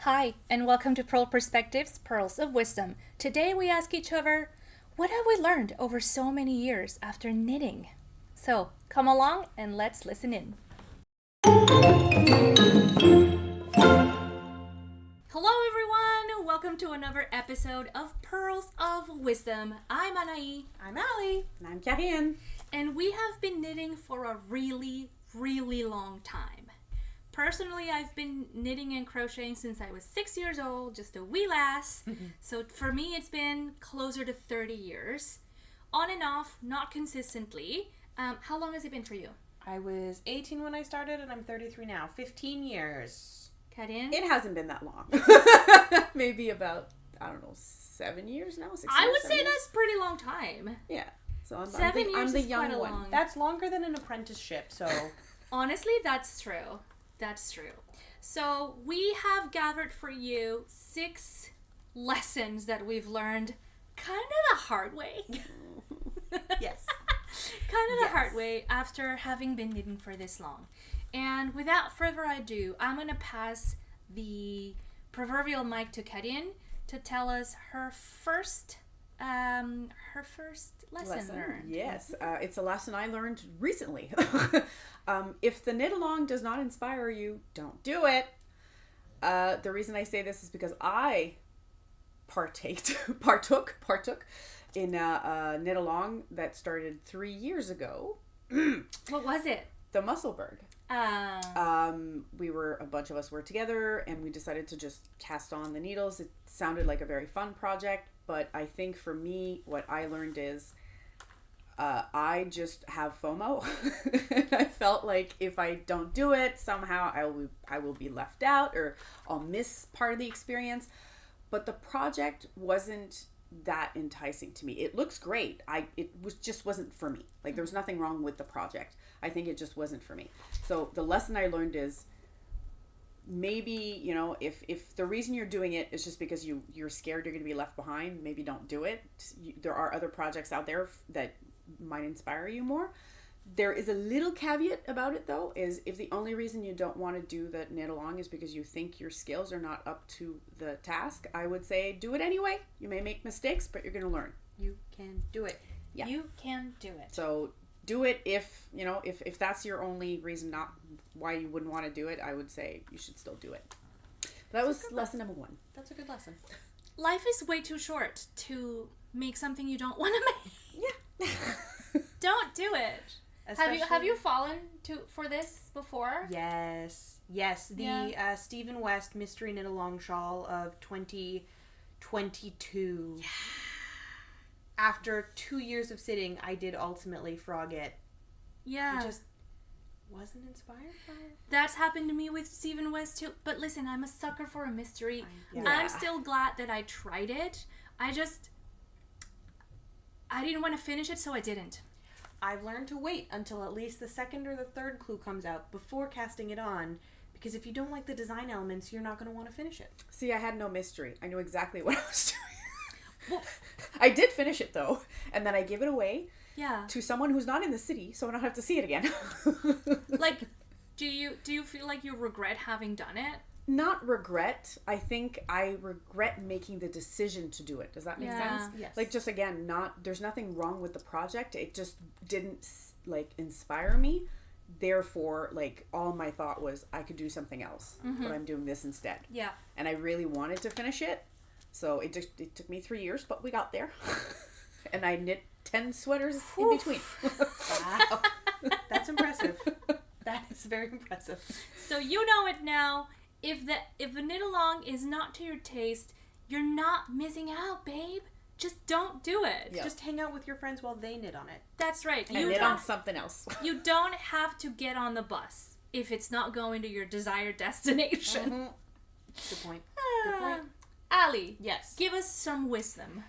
Hi, and welcome to Pearl Perspectives, Pearls of Wisdom. Today we ask each other, what have we learned over so many years after knitting? So, come along and let's listen in. Hello everyone! Welcome to another episode of Pearls of Wisdom. I'm Anaí. I'm Allie. And I'm Kntting. And we have been knitting for a really long time. Personally, I've been knitting and crocheting since I was 6 years old, just a wee lass. So for me, it's been closer to 30 years. On and off, not consistently. How long has it been for you? I was 18 when I started and I'm 33 now. 15 years. Kntting? It hasn't been that long. Maybe about, 7 years now? 6 years? I would 7 say years? that's a pretty long time. Yeah. So I'm 7 I'm years the is young quite a one. long. That's longer than an apprenticeship, so... Honestly, that's true. That's true. So we have gathered for you 6 lessons that we've learned kind of the hard way. Yes. Kind of the hard way after having been knitting for this long. And without further ado, I'm going to pass the proverbial mic to Kntting to tell us her first lesson learned. Yes. It's a lesson I learned recently. If the knit along does not inspire you, don't do it. The reason I say this is because I partook in a knit along that started 3 years ago. What was it? The Musselburgh. A bunch of us were together and we decided to just cast on the needles. It sounded like a very fun project, but I think for me, what I learned is I just have FOMO. I felt like if I don't do it, somehow I will be left out or I'll miss part of the experience. But the project wasn't that enticing to me. It looks great. Just wasn't for me. Like there was nothing wrong with the project. I think it just wasn't for me. So the lesson I learned is maybe, if the reason you're doing it is just because you're scared you're going to be left behind, maybe don't do it. There are other projects out there that might inspire you more. There is a little caveat about it though, is if the only reason you don't want to do the knit along is because you think your skills are not up to the task, I would say do it anyway. You may make mistakes, but you're going to learn. You can do it. Yeah. You can do it. So do it if that's your only reason not why you wouldn't want to do it, I would say you should still do it. That was lesson number 1. That's a good lesson. Life is way too short to make something you don't want to make. Yeah. Don't do it. Have you fallen for this before? Yes. The Stephen West Mystery Knit Along Shawl of 2022. Yeah. After 2 years of sitting, I did ultimately frog it. Yeah. I just wasn't inspired by it. That's happened to me with Stephen West too. But listen, I'm a sucker for a mystery. I'm still glad that I tried it. I didn't want to finish it, so I didn't. I've learned to wait until at least the second or the third clue comes out before casting it on, because if you don't like the design elements, you're not going to want to finish it. See, I had no mystery. I knew exactly what I was doing. Well, I did finish it though, and then I gave it away yeah. to someone who's not in the city, so I don't have to see it again. Like, do you feel like you regret having done it? Not regret. I think I regret making the decision to do it. Does that make sense? Yes. Like, just again, there's nothing wrong with the project. It just didn't inspire me. Therefore, all my thought was I could do something else, but I'm doing this instead. Yeah. And I really wanted to finish it. So it took me 3 years, but we got there. And I knit 10 sweaters in between. Wow. That's impressive. That is very impressive. So you know it now. If the knit along is not to your taste, you're not missing out, babe. Just don't do it. Yep. Just hang out with your friends while they knit on it. That's right. And knit on something else. You don't have to get on the bus if it's not going to your desired destination. Mm-hmm. Good point. Good point. Allie, Yes. give us some wisdom.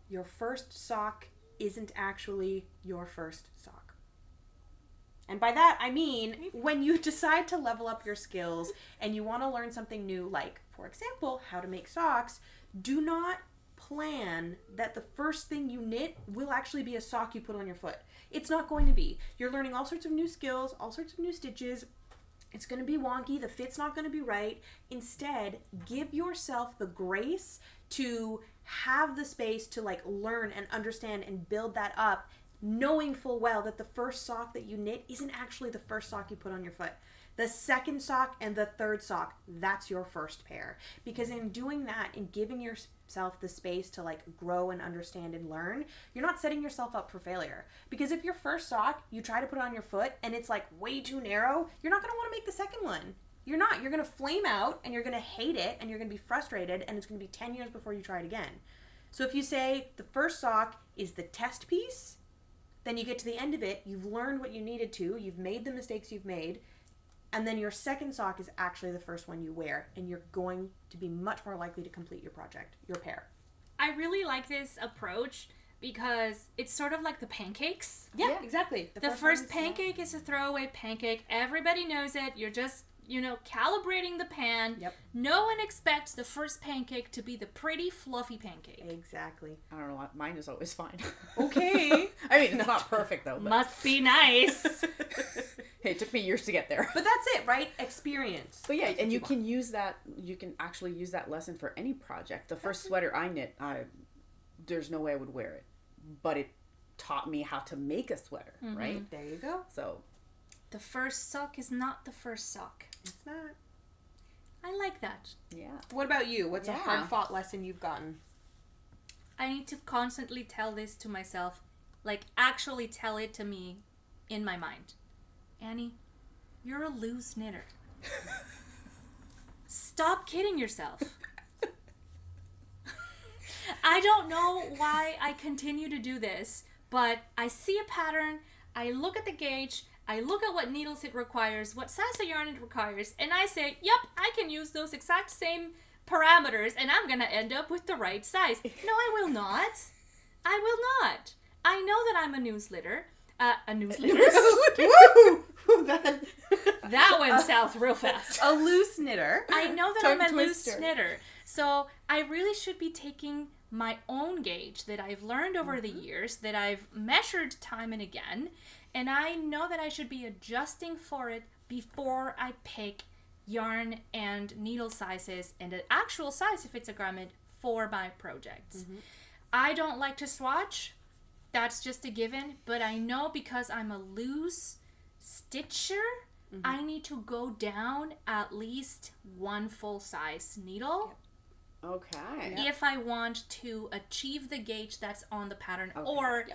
Your first sock isn't actually your first sock. And by that, I mean, when you decide to level up your skills and you want to learn something new, like, for example, how to make socks, do not plan that the first thing you knit will actually be a sock you put on your foot. It's not going to be. You're learning all sorts of new skills, all sorts of new stitches, It's going to be wonky. The fit's not going to be right. Instead, give yourself the grace to have the space to like learn and understand and build that up, knowing full well that the first sock that you knit isn't actually the first sock you put on your foot. The second sock and the third sock, that's your first pair. Because in doing that, in giving yourself the space to like grow and understand and learn, you're not setting yourself up for failure. Because if your first sock, you try to put it on your foot and it's like way too narrow, you're not going to want to make the second one. You're not. You're going to flame out and you're going to hate it and you're going to be frustrated and it's going to be 10 years before you try it again. So if you say the first sock is the test piece, then you get to the end of it, you've learned what you needed to, you've made the mistakes you've made, and then your second sock is actually the first one you wear, and you're going to be much more likely to complete your project, your pair. I really like this approach because it's sort of like the pancakes. Yeah, exactly. The first pancake is a throwaway pancake. Everybody knows it. You're just, calibrating the pan. Yep. No one expects the first pancake to be the pretty, fluffy pancake. Exactly. I don't know. Mine is always fine. Okay. I mean, it's not perfect though. But Must be nice. hey, it took me years to get there. But that's it, right? Experience. But yeah, and you can use that. You can actually use that lesson for any project. The first sweater I knit, there's no way I would wear it, but it taught me how to make a sweater. Mm-hmm. Right there, you go. So, the first sock is not the first sock. It's not. I like that. Yeah. What about you? What's a hard-fought lesson you've gotten? I need to constantly tell this to myself, like actually tell it to me in my mind. Annie, you're a loose knitter. Stop kidding yourself. I don't know why I continue to do this, but I see a pattern, I look at the gauge, I look at what needles it requires, what size of yarn it requires, and I say, yep, I can use those exact same parameters and I'm going to end up with the right size. No, I will not. I will not. I know that I'm a newsletter. A newsletter? Woo! That went south real fast. A loose knitter. I know that I'm a loose knitter. So I really should be taking my own gauge that I've learned over the years, that I've measured time and again, and I know that I should be adjusting for it before I pick yarn and needle sizes and an actual size if it's a grommet for my projects. Mm-hmm. I don't like to swatch. That's just a given, but I know because I'm a loose stitcher, I need to go down at least one full size needle. Yep. Okay. If I want to achieve the gauge that's on the pattern or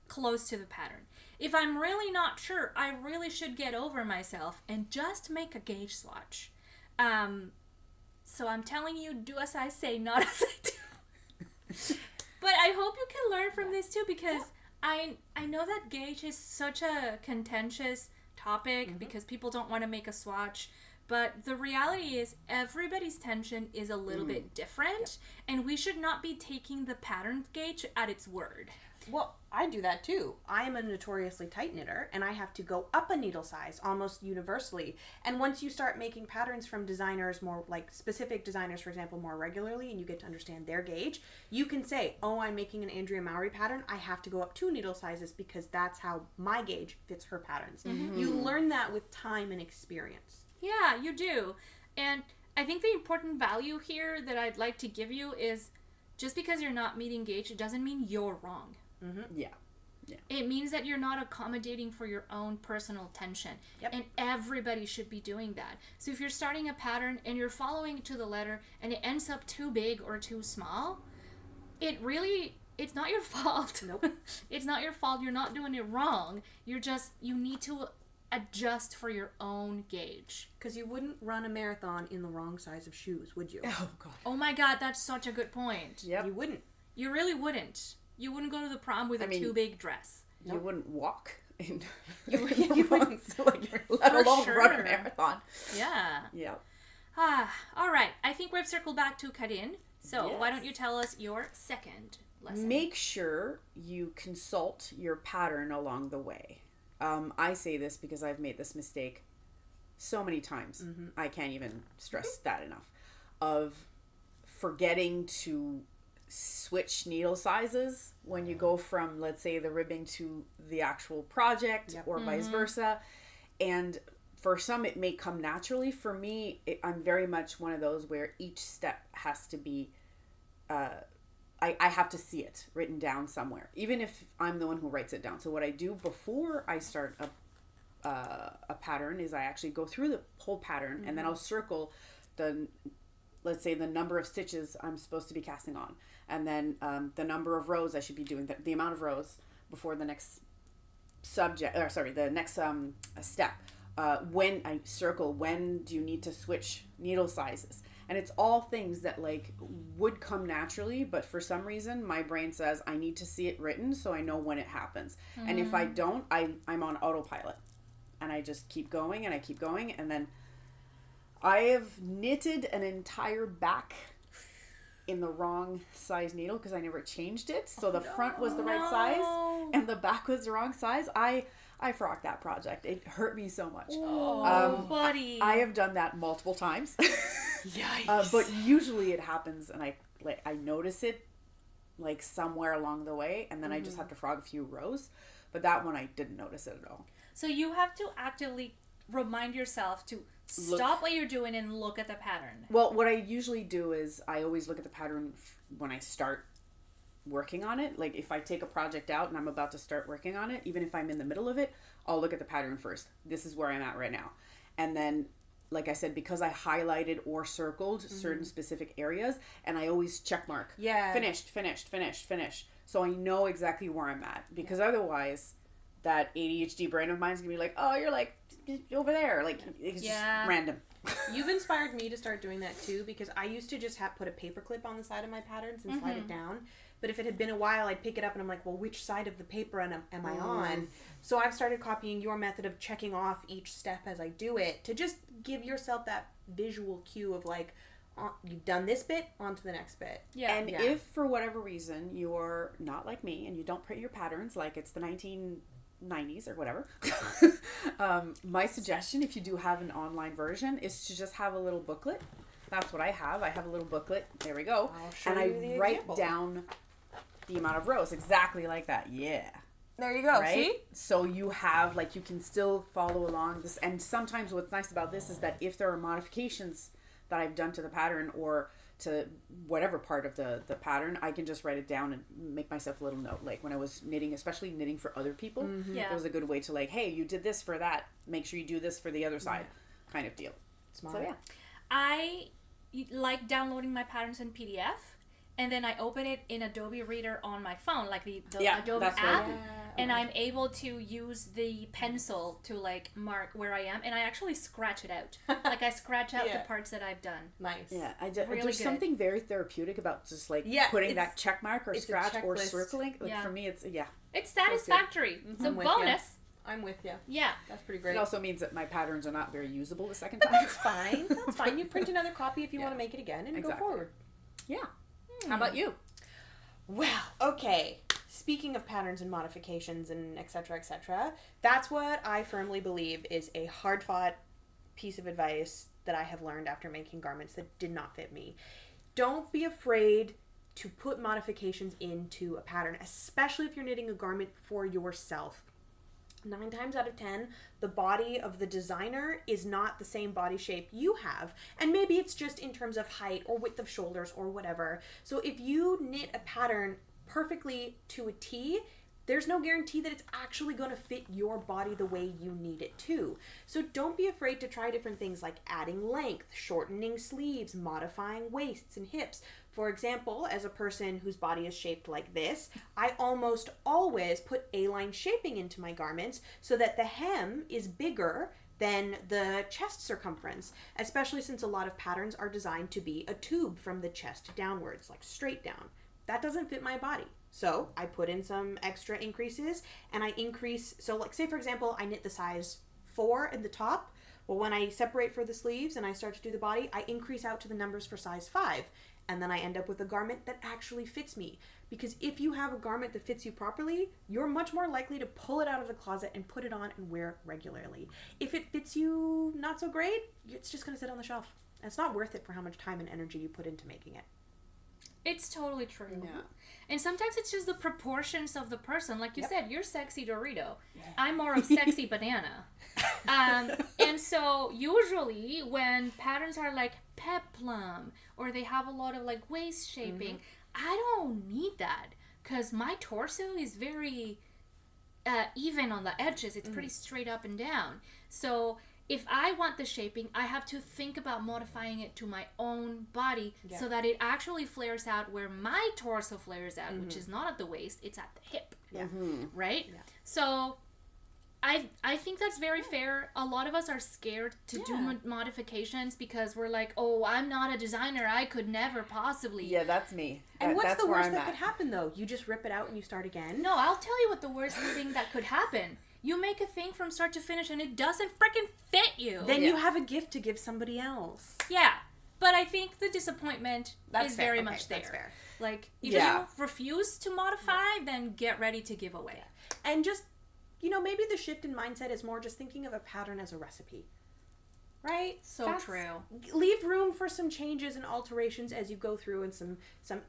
close to the pattern. If I'm really not sure, I really should get over myself and just make a gauge swatch. So I'm telling you, do as I say, not as I do. But I hope you can learn from this too, because I know that gauge is such a contentious topic because people don't want to make a swatch. But the reality is everybody's tension is a little bit different, and we should not be taking the pattern gauge at its word. Well, I do that too. I am a notoriously tight knitter, and I have to go up a needle size almost universally. And once you start making patterns from designers, more like specific designers, for example, more regularly, and you get to understand their gauge, you can say, oh, I'm making an Andrea Mowry pattern. I have to go up 2 needle sizes because that's how my gauge fits her patterns. Mm-hmm. You learn that with time and experience. Yeah, you do. And I think the important value here that I'd like to give you is just because you're not meeting gauge, it doesn't mean you're wrong. Mm-hmm. Yeah. It means that you're not accommodating for your own personal tension. Yep. And everybody should be doing that. So if you're starting a pattern and you're following it to the letter and it ends up too big or too small, it's not your fault. Nope. It's not your fault. You're not doing it wrong. You need to adjust for your own gauge. Because you wouldn't run a marathon in the wrong size of shoes, would you? Oh, God. Oh, my God. That's such a good point. Yep. You wouldn't. You really wouldn't. You wouldn't go to the prom with a too big dress. You wouldn't walk in you wouldn't. Let alone run a marathon. Yeah. Yep. All right. I think we've circled back to Kntting. So why don't you tell us your second lesson? Make sure you consult your pattern along the way. I say this because I've made this mistake so many times. Mm-hmm. I can't even stress that enough. Of forgetting to switch needle sizes when you go from, let's say, the ribbing to the actual project or vice versa. And for some it may come naturally. For me, I'm very much one of those where each step has to be I have to see it written down somewhere, even if I'm the one who writes it down. So what I do before I start a pattern is I actually go through the whole pattern, and then I'll circle let's say the number of stitches I'm supposed to be casting on, and then the number of rows I should be doing, the amount of rows before the next the next step. When I circle, when do you need to switch needle sizes? And it's all things that like would come naturally, but for some reason my brain says I need to see it written so I know when it happens. And if I don't, I'm on autopilot, and I just keep going and I keep going. And then I have knitted an entire back in the wrong size needle because I never changed it. So the front was the right size and the back was the wrong size. I frocked that project. It hurt me so much. Oh, buddy. I have done that multiple times. Yikes. But usually it happens, and I notice it like somewhere along the way, and then I just have to frog a few rows. But that one I didn't notice it at all. So you have to actively remind yourself to stop what you're doing and look at the pattern. Well, what I usually do is I always look at the pattern when I start working on it. Like if I take a project out and I'm about to start working on it, even if I'm in the middle of it, I'll look at the pattern first. This is where I'm at right now. And then, like I said, because I highlighted or circled certain specific areas, and I always check mark. Yeah. Finished. So I know exactly where I'm at, because otherwise that ADHD brain of mine is going to be like, oh, you're like over there. Like it's just random. You've inspired me to start doing that too, because I used to just put a paper clip on the side of my patterns and slide it down. But if it had been a while, I'd pick it up and I'm like, well, which side of the paper am I on? So I've started copying your method of checking off each step as I do it to just give yourself that visual cue of like, you've done this bit, on to the next bit. Yeah. And if for whatever reason you're not like me and you don't print your patterns like it's the 1990s or whatever, my suggestion, if you do have an online version, is to just have a little booklet. That's what I have. I have a little booklet. There we go. And I write down the amount of rows exactly like that. Yeah. There you go. Right? See? So you have, like, you can still follow along this. And sometimes what's nice about this is that if there are modifications that I've done to the pattern or to whatever part of the pattern, I can just write it down and make myself a little note. Like when I was knitting, especially knitting for other people, it was a good way to like, hey, you did this for that. Make sure you do this for the other side, kind of deal. Smart. So yeah. I like downloading my patterns in PDF, and then I open it in Adobe Reader on my phone, like the Adobe that's app, right. and I'm able to use the pencil to like mark where I am, and I actually scratch it out. Like I scratch out the parts that I've done. Nice. Yeah, Really there's good. something very therapeutic about just like putting that check mark or scratch or circling. Like for me, it's It's satisfactory. So I'm with ya. bonus. I'm with you. Yeah. That's pretty great. It also means that my patterns are not very usable the second time. That's fine. That's fine. You print another copy if you want to make it again and go forward. Yeah. How about you? Well, okay. Speaking of patterns and modifications and etc., that's what I firmly believe is a hard-fought piece of advice that I have learned after making garments that did not fit me. Don't be afraid to put modifications into a pattern, especially if you're knitting a garment for yourself. 9 times out of 10, the body of the designer is not the same body shape you have. And maybe it's just in terms of height or width of shoulders or whatever. So if you knit a pattern perfectly to a T, there's no guarantee that it's actually going to fit your body the way you need it to. So don't be afraid to try different things like adding length, shortening sleeves, modifying waists and hips. For example, as a person whose body is shaped like this, I almost always put A-line shaping into my garments so that the hem is bigger than the chest circumference, especially since a lot of patterns are designed to be a tube from the chest downwards, like straight down. That doesn't fit my body. So I put in some extra increases and I increase, so like say for example, I knit the size 4 in the top. Well, when I separate for the sleeves and I start to do the body, I increase out to the numbers for size 5. And then I end up with a garment that actually fits me. Because if you have a garment that fits you properly, you're much more likely to pull it out of the closet and put it on and wear it regularly. If it fits you not so great, it's just going to sit on the shelf. And it's not worth it for how much time and energy you put into making it. It's totally true. Yeah. And sometimes it's just the proportions of the person. Like you said, you're sexy Dorito. I'm more of sexy banana. And so usually when patterns are like peplum or they have a lot of like waist shaping, I don't need that because my torso is very even on the edges. It's pretty straight up and down. So if I want the shaping, I have to think about modifying it to my own body so that it actually flares out where my torso flares out, which is not at the waist, it's at the hip. Yeah. Right? Yeah. So I think that's very fair. A lot of us are scared to do modifications because we're like, oh, I'm not a designer. I could never possibly. Yeah, that's me. And what's that's the where worst I'm that at. could happen, though? You just rip it out and you start again? No, I'll tell you what the worst thing that could happen. You make a thing from start to finish and it doesn't freaking fit you. Then you have a gift to give somebody else. Yeah. But I think the disappointment That's is fair. very Okay, much there. that's fair. Like, if Yeah. you refuse to modify, then get ready to give away. And just, you know, maybe the shift in mindset is more just thinking of a pattern as a recipe. Right? So That's- true. Leave room for some changes and alterations as you go through and some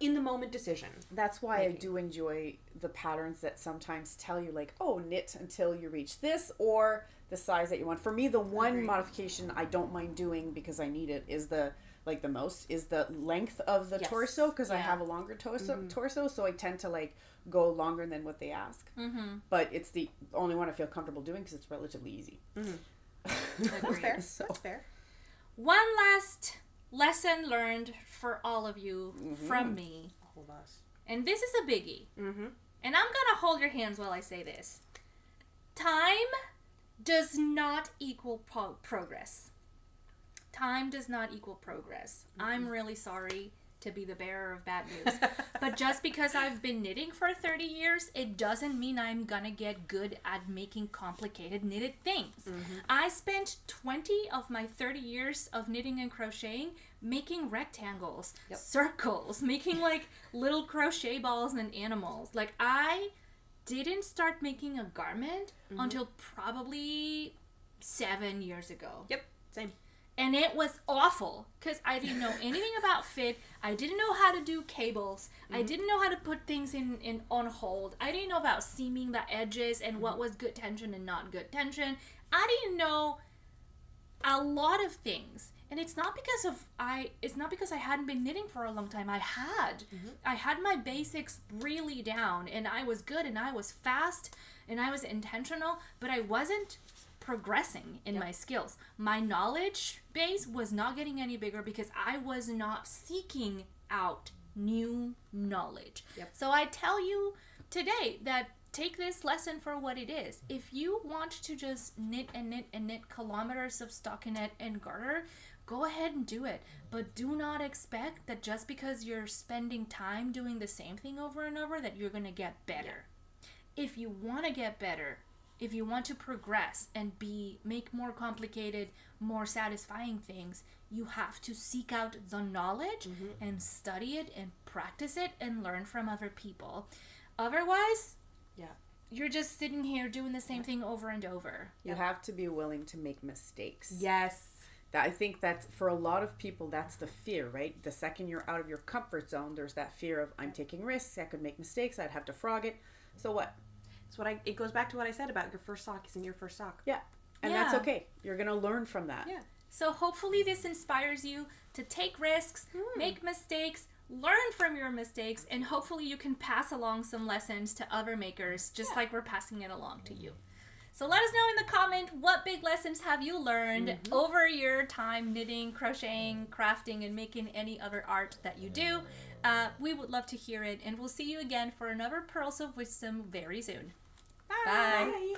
in-the-moment decisions. That's why I Maybe. do enjoy the patterns that sometimes tell you, like, oh, knit until you reach this or the size that you want. For me, the one Agreed. modification I don't mind doing because I need it is the length of the Yes. torso, because I Yeah. have a longer torso, so I tend to like go longer than what they ask. Mm-hmm. But it's the only one I feel comfortable doing because it's relatively easy. That's fair. So- That's fair. One last lesson learned for all of you from me. All of us. And this is a biggie. Mm-hmm. And I'm going to hold your hands while I say this. Time does not equal progress. Time does not equal progress. I'm really sorry to be the bearer of bad news. But just because I've been knitting for 30 years, it doesn't mean I'm gonna get good at making complicated knitted things. I spent 20 of my 30 years of knitting and crocheting making rectangles, circles, making like little crochet balls and animals. Like, I didn't start making a garment until probably 7 years ago. Yep. Same. And it was awful because I didn't know anything about fit. I didn't know how to do cables. I didn't know how to put things in on hold. I didn't know about seaming the edges and what was good tension and not good tension. I didn't know a lot of things. And it's not because I hadn't been knitting for a long time. I had my basics really down and I was good and I was fast and I was intentional, but I wasn't progressing in my skills. My knowledge base was not getting any bigger because I was not seeking out new knowledge. So I tell you today that take this lesson for what it is. If you want to just knit and knit and knit kilometers of stockinette and garter, go ahead and do it. But do not expect that just because you're spending time doing the same thing over and over that you're going to get better. If you want to get better, if you want to progress and make more complicated, more satisfying things, you have to seek out the knowledge and study it and practice it and learn from other people. Otherwise, you're just sitting here doing the same thing over and over. You have to be willing to make mistakes. Yes. I think that's, for a lot of people, that's the fear, right? The second you're out of your comfort zone, there's that fear of, I'm taking risks, I could make mistakes, I'd have to frog it. So what? It goes back to what I said about your first sock isn't your first sock. Yeah. And that's okay. You're going to learn from that. Yeah. So hopefully this inspires you to take risks, make mistakes, learn from your mistakes, and hopefully you can pass along some lessons to other makers, just like we're passing it along to you. So let us know in the comment what big lessons have you learned over your time knitting, crocheting, crafting, and making any other art that you do. We would love to hear it, and we'll see you again for another Pearls of Wisdom very soon. Bye. Bye.